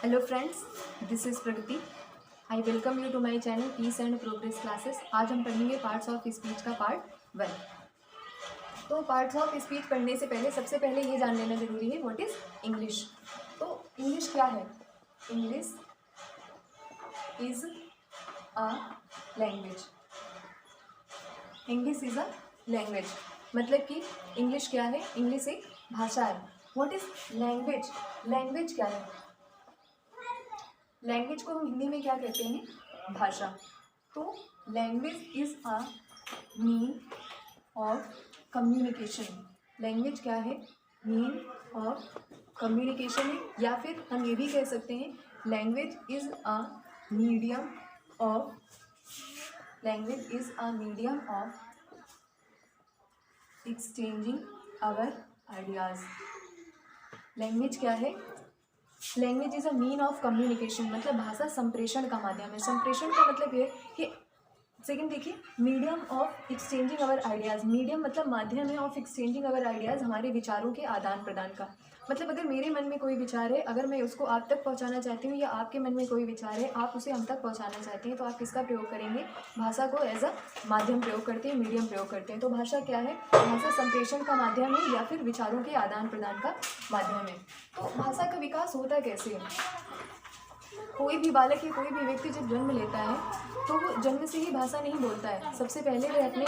Hello friends, this is Pragati. I welcome you to my channel peace and progress classes. आज हम पढ़ेंगे parts of speech का part 1। तो parts of speech पढ़ने से पहले सबसे पहले ये जान लेना ज़रूरी है व्हाट इज़ इंग्लिश। तो इंग्लिश क्या है? English is a language. English is a language मतलब कि इंग्लिश क्या है? इंग्लिश एक भाषा है। What is language? लैंग्वेज क्या है? लैंग्वेज को हम हिंदी में क्या कहते हैं? भाषा। तो language is a mean of communication. Language क्या है? मीन ऑफ कम्युनिकेशन है, या फिर हम ये भी कह सकते हैं language is a medium of exchanging our ideas. Language क्या है? Language is a mean of communication मतलब भाषा संप्रेषण का माध्यम है। संप्रेषण का मतलब ये कि सेकंड देखिए, medium of exchanging our ideas. Medium मतलब माध्यम है ऑफ एक्सचेंजिंग अवर आइडियाज़, हमारे विचारों के आदान प्रदान का। मतलब अगर मेरे मन में कोई विचार है, अगर मैं उसको आप तक पहुंचाना चाहती हूँ, या आपके मन में कोई विचार है आप उसे हम तक पहुंचाना चाहते हैं, तो आप किसका प्रयोग करेंगे? भाषा को एज अ माध्यम प्रयोग करते हैं, मीडियम प्रयोग करते हैं। तो भाषा क्या है? भाषा संप्रेषण का माध्यम है या फिर विचारों के आदान प्रदान का माध्यम है। तो भाषा का विकास होता कैसे है? कोई भी बालक या कोई भी व्यक्ति जब जन्म लेता है तो वो जन्म से ही भाषा नहीं बोलता है। सबसे पहले वह अपने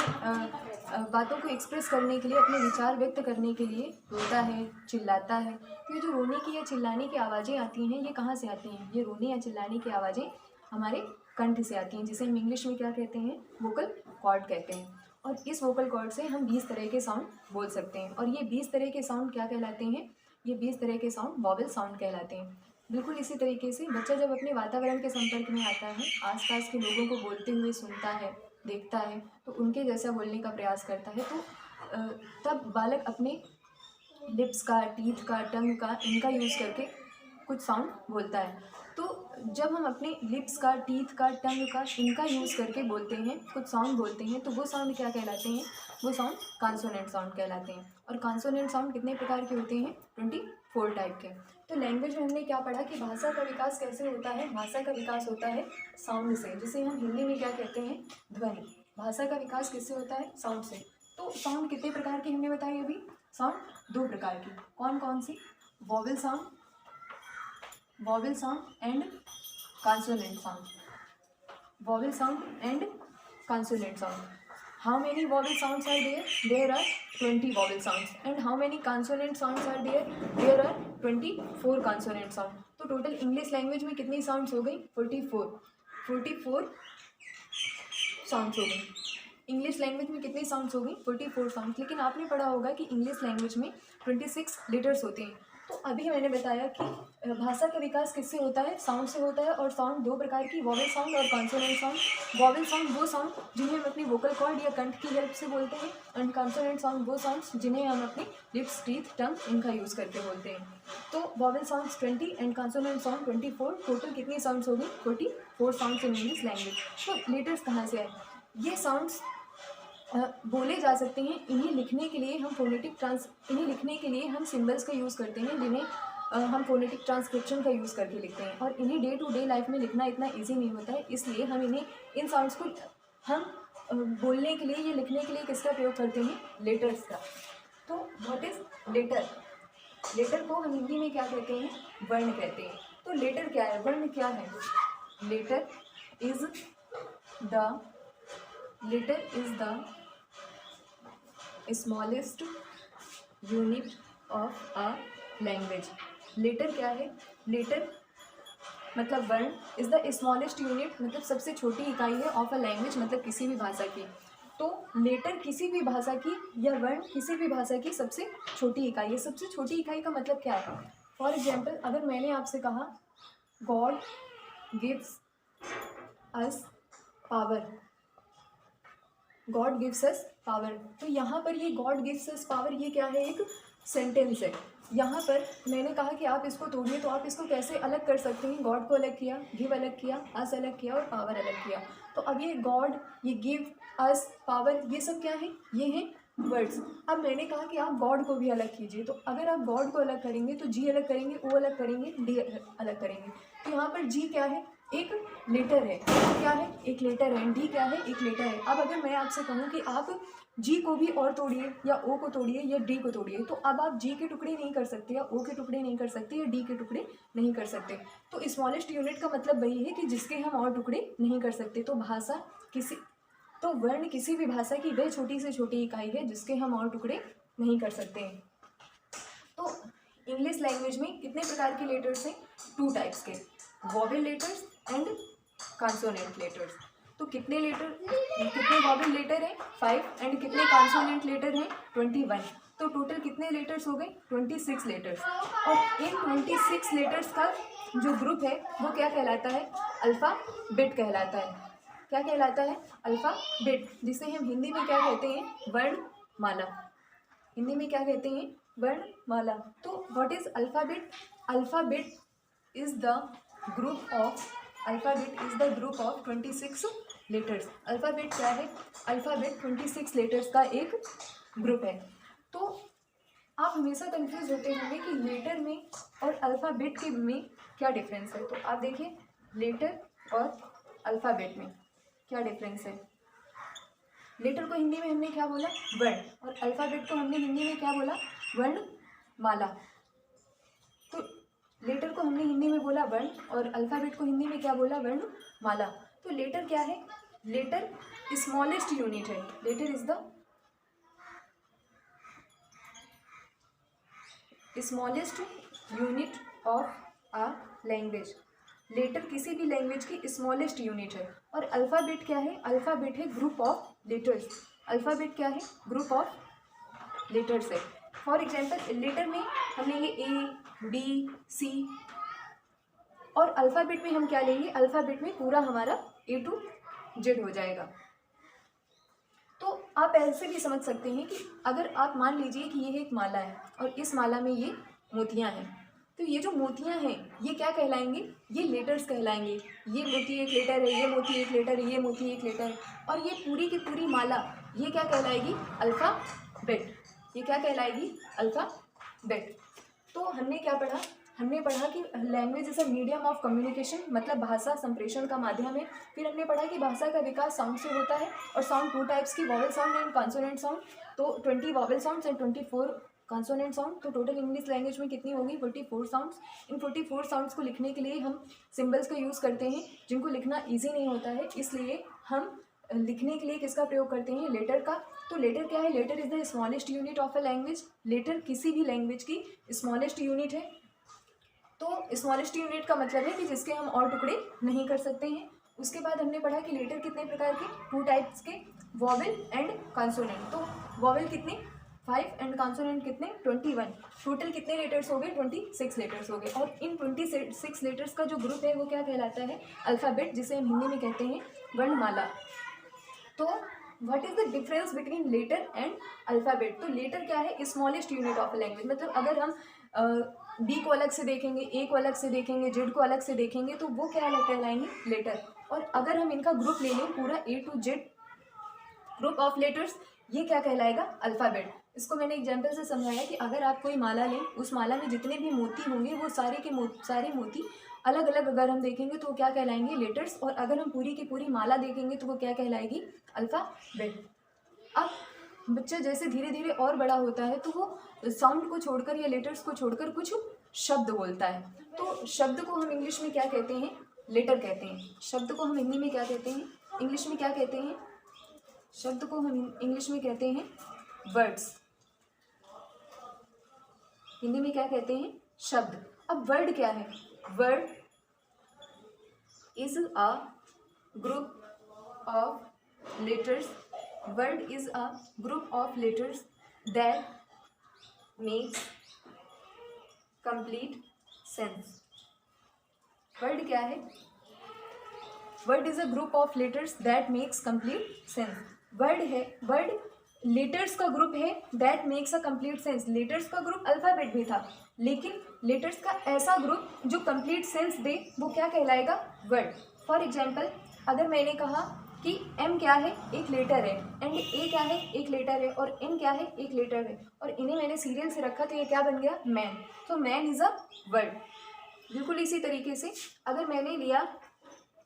बातों को एक्सप्रेस करने के लिए, अपने विचार व्यक्त करने के लिए रोता है, चिल्लाता है। तो ये जो रोने की या चिल्लाने की आवाज़ें आती हैं, ये कहाँ से आती हैं? ये रोने या चिल्लाने की आवाज़ें हमारे कंठ से आती हैं, जिसे हम इंग्लिश में क्या कहते हैं? वोकल कॉर्ड कहते हैं। और इस वोकल कॉर्ड से हम 20 तरह के साउंड बोल सकते हैं। और ये 20 तरह के साउंड क्या कहलाते हैं? ये 20 तरह के साउंड वॉवेल साउंड कहलाते हैं। बिल्कुल इसी तरीके से बच्चा जब अपने वातावरण के संपर्क में आता है, आसपास के लोगों को बोलते हुए सुनता है, देखता है, तो उनके जैसा बोलने का प्रयास करता है, तो तब बालक अपने लिप्स का, टीथ का, टंग का, इनका यूज़ करके कुछ साउंड बोलता है। तो जब हम अपने लिप्स का, टीथ का, टंग का, इनका यूज़ करके बोलते हैं, कुछ साउंड बोलते हैं, तो वो साउंड क्या कहलाते हैं? वो साउंड कॉन्सोनेंट साउंड कहलाते हैं। और कॉन्सोनेंट साउंड कितने प्रकार के होते हैं? 24 टाइप के। तो लैंग्वेज में हमने क्या पढ़ा कि भाषा का विकास कैसे होता है? भाषा का विकास होता है साउंड से, जिसे हम हिंदी में क्या कहते हैं? ध्वनि। भाषा का विकास किससे होता है? साउंड से। तो साउंड कितने प्रकार की हमने बताई अभी? साउंड 2 प्रकार की। कौन कौन सी? Vowel sound and consonant sound. Vowel sound and consonant sound. How many vowel sounds are there? There are 20 vowel sounds. And how many consonant sounds are there? There are 24 consonant sound. तो total English language में कितनी sounds हो गई? 44 sounds हो गई। English language में कितनी sounds हो गई? 44 साउंड्स। लेकिन आपने पढ़ा होगा कि इंग्लिश लैंग्वेज में 26 लेटर्स होते हैं। तो अभी मैंने बताया कि भाषा का विकास किससे होता है? साउंड से होता है। और साउंड 2 प्रकार की, वॉवेल साउंड और कॉन्सोनेंट साउंड। वॉवेल साउंड वो साउंड जिन्हें हम अपनी वोकल कॉर्ड या कंठ की हेल्प से बोलते हैं, एंड कॉन्सोनेंट साउंड वो साउंड्स जिन्हें हम अपनी लिप्स, टीथ, टंग इनका यूज़ करके बोलते हैं। तो vowel sounds 20 and consonant sound 24। Total कितनी साउंड्स होगी? 44 साउंड्स इन इंग्लिश लैंग्वेज। तो लेटर्स कहाँ से आए? ये साउंड्स बोले जा सकते हैं। इन्हें लिखने के लिए हम सिंबल्स का यूज़ करते हैं, जिन्हें हम फोनेटिक ट्रांसक्रिप्शन का यूज़ करके लिखते हैं। और इन्हें डे टू डे लाइफ में लिखना इतना ईजी नहीं होता है, इसलिए हम इन साउंड्स को हम बोलने के लिए या लिखने के लिए किसका प्रयोग करते हैं? लेटर्स का। तो व्हाट इज़ लेटर? लेटर को हम हिंदी में क्या कहते हैं? वर्ण कहते हैं। तो लेटर क्या है? वर्ण क्या है? Letter is the smallest unit of a language. Letter क्या है? लेटर मतलब वर्ण इज़ द स्मॉलेस्ट यूनिट मतलब सबसे छोटी इकाई है ऑफ अ लैंग्वेज मतलब किसी भी भाषा की। तो लेटर किसी भी भाषा की या वर्ण किसी भी भाषा की सबसे छोटी इकाई है। सबसे छोटी इकाई का मतलब क्या है? फॉर एग्जाम्पल, अगर मैंने आपसे कहा God gives us power, God gives us power, तो यहाँ पर ये गॉड गिव्स अस पावर ये क्या है? एक सेंटेंस है। यहाँ पर मैंने कहा कि आप इसको तोड़िए, तो आप इसको कैसे अलग कर सकते हैं? गॉड को अलग किया, गिव अलग किया, अस अलग किया और पावर अलग किया। तो अब ये गॉड, ये गिव, अस, पावर, ये सब क्या है? ये है वर्ड्स। अब मैंने कहा कि आप गॉड को भी अलग कीजिए, तो अगर आप गॉड को अलग करेंगे तो जी अलग करेंगे, ओ अलग करेंगे, डी अलग करेंगे। तो यहाँ पर जी क्या है, एक लेटर है, क्या है, एक लेटर है, डी क्या है, एक लेटर है। अब अगर मैं आपसे कहूँ कि आप जी को भी और तोड़िए, या ओ को तोड़िए, या डी को तोड़िए, तो अब आप जी के टुकड़े नहीं कर सकते, या ओ के टुकड़े नहीं कर सकते, या डी के टुकड़े नहीं कर सकते। तो स्मॉलेस्ट यूनिट का मतलब वही है कि जिसके हम और टुकड़े नहीं कर सकते। तो वर्ण किसी भी भाषा की वह छोटी से छोटी इकाई है जिसके हम और टुकड़े नहीं कर सकते हैं। तो इंग्लिश लैंग्वेज में कितने प्रकार के लेटर्स हैं, 2 टाइप्स के, vowel letters and consonant letters. तो कितने वॉवेल लेटर हैं, 5, एंड कितने कॉन्सोनेंट लेटर हैं, 21। तो टोटल कितने लेटर्स हो गए, 26 लेटर्स। और इन 26 लेटर्स का जो ग्रुप है वो क्या कहलाता है, अल्फ़ाबेट कहलाता है। क्या कहलाता है, अल्फ़ाबेट, जिसे हम हिंदी में क्या कहते हैं, वर्णमाला। हिंदी में क्या कहते हैं, वर्णमाला। तो what is alphabet, alphabet is the group of 26 letters. Alphabet क्या है, अल्फ़ाबेट 26 लेटर्स का एक ग्रुप है। तो आप हमेशा कंफ्यूज होते होंगे कि लेटर में और अल्फ़ाबेट के में क्या डिफरेंस है। तो आप देखिए, लेटर और अल्फ़ाबेट में क्या डिफरेंस है। लेटर को हिंदी में हमने क्या बोला, वर्ण, और अल्फ़ाबेट को हमने हिंदी में क्या बोला, वर्णमाला। तो लेटर को हमने हिंदी में बोला वर्ण, और अल्फ़ाबेट को हिंदी में क्या बोला, वर्णमाला। तो लेटर क्या है, लेटर स्मॉलेस्ट यूनिट है। Letter is the smallest unit of a language. Letter किसी भी लैंग्वेज की स्मॉलेस्ट यूनिट है। और अल्फ़ाबेट क्या है, अल्फ़ाबेट है ग्रुप ऑफ लेटर्स। अल्फ़ाबेट क्या है, ग्रुप ऑफ लेटर्स है। फॉर एग्जांपल लेटर में हम लेंगे ए, बी, सी, और अल्फ़ाबेट में हम क्या लेंगे, अल्फ़ाबेट में पूरा हमारा ए टू जेड हो जाएगा। तो आप ऐसे भी समझ सकते हैं कि अगर आप मान लीजिए कि ये एक माला है और इस माला में ये मोतियां हैं, तो ये जो मोतियां हैं ये क्या कहलाएंगे, ये लेटर्स कहलाएंगे। ये मोती एक लेटर है, ये मोती एक लेटर है, ये मोती एक लेटर है, और ये पूरी की पूरी माला ये क्या कहलाएगी, अल्फ़ाबेट। ये क्या कहलाएगी, अल्फ़ाबेट। तो हमने क्या पढ़ा, हमने पढ़ा कि language is a medium of communication, मतलब भाषा संप्रेषण का माध्यम है। फिर हमने पढ़ा कि भाषा का विकास साउंड से होता है, और साउंड 2 टाइप्स की, vowel sound and consonant sound. तो 20 vowel sounds and 24 consonant sound. तो टोटल इंग्लिश लैंग्वेज में कितनी होगी, 44 साउंड्स। इन 44 साउंड्स को लिखने के लिए हम सिम्बल्स का यूज़ करते हैं, जिनको लिखना ईजी नहीं होता है, इसलिए हम लिखने के लिए किसका प्रयोग करते हैं, लेटर का। तो लेटर क्या है, letter is the smallest unit of a language. Letter किसी भी लैंग्वेज की स्मॉलेस्ट यूनिट है। तो स्मॉलेस्ट यूनिट का मतलब है कि जिसके हम और टुकड़े नहीं कर सकते हैं। उसके बाद हमने पढ़ा कि लेटर कितने प्रकार के, 2 टाइप्स के, वॉवेल एंड कॉन्सोनेंट। तो वॉवेल कितने, 5, एंड कॉन्सोनेंट कितने, 21। टोटल कितने लेटर्स हो गए, 26 लेटर्स हो गए। और इन 26 लेटर्स का जो ग्रुप है वो क्या कहलाता है, अल्फ़ाबेट, जिसे हम हिंदी में कहते हैं वर्णमाला। तो what is the difference between letter and alphabet. तो लेटर क्या है, स्मॉलेस्ट यूनिट ऑफ लैंग्वेज। मतलब अगर हम बी को अलग से देखेंगे, ए को अलग से देखेंगे, जेड को अलग से देखेंगे, तो वो क्या कहलाएंगे, लेटर। और अगर हम इनका ग्रुप ले लें, पूरा A to Z group of letters, ये क्या कहलाएगा, अल्फ़ाबेट। इसको मैंने एग्जाम्पल से समझाया कि अगर आप कोई माला लें, उस माला में जितने भी मोती होंगे वो सारे के सारे मोती अलग अलग अगर हम देखेंगे तो क्या कहलाएंगे, लेटर्स। और अगर हम पूरी की पूरी माला देखेंगे तो वो क्या कहलाएगी, अल्फ़ाबेट। अब बच्चा जैसे धीरे धीरे और बड़ा होता है तो वो साउंड को छोड़कर या लेटर्स को छोड़कर कुछ शब्द बोलता है। तो शब्द को हम इंग्लिश में क्या कहते हैं, लेटर कहते हैं। शब्द को हम हिंदी में क्या कहते हैं, इंग्लिश में क्या कहते हैं, शब्द को हम इंग्लिश में कहते हैं वर्ड्स। हिंदी में क्या कहते हैं, शब्द। अब वर्ड क्या है, word is a group of letters. Word is a group of letters that makes complete sense. Word क्या है, word is a group of letters that makes complete sense. Word है, word लेटर्स का group है, that makes a complete sense. Letters का group alphabet भी था, लेकिन letters का ऐसा ग्रुप जो कंप्लीट सेंस दे वो क्या कहलाएगा, वर्ड। फॉर एग्जाम्पल अगर मैंने कहा कि एम क्या है, एक लेटर है, एंड ए क्या है, एक लेटर है, और एन क्या है, एक लेटर है, और इन्हें मैंने सीरियल से रखा तो ये क्या बन गया, मैन। तो मैन इज़ अ वर्ड। बिल्कुल इसी तरीके से अगर मैंने लिया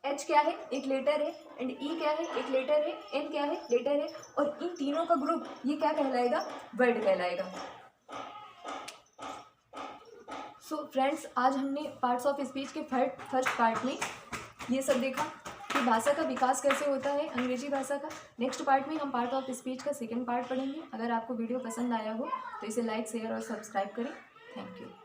एच क्या है, एक लेटर है, एंड ई क्या है, एक लेटर है, एन क्या है, लेटर है, और इन तीनों का ग्रुप ये क्या कहलाएगा, वर्ड कहलाएगा। सो फ्रेंड्स, आज हमने पार्ट्स ऑफ स्पीच के फर्स्ट पार्ट में ये सब देखा कि भाषा का विकास कैसे होता है, अंग्रेजी भाषा का। नेक्स्ट पार्ट में हम पार्ट ऑफ स्पीच का सेकंड पार्ट पढ़ेंगे। अगर आपको वीडियो पसंद आया हो तो इसे लाइक, शेयर और सब्सक्राइब करें। Thank you.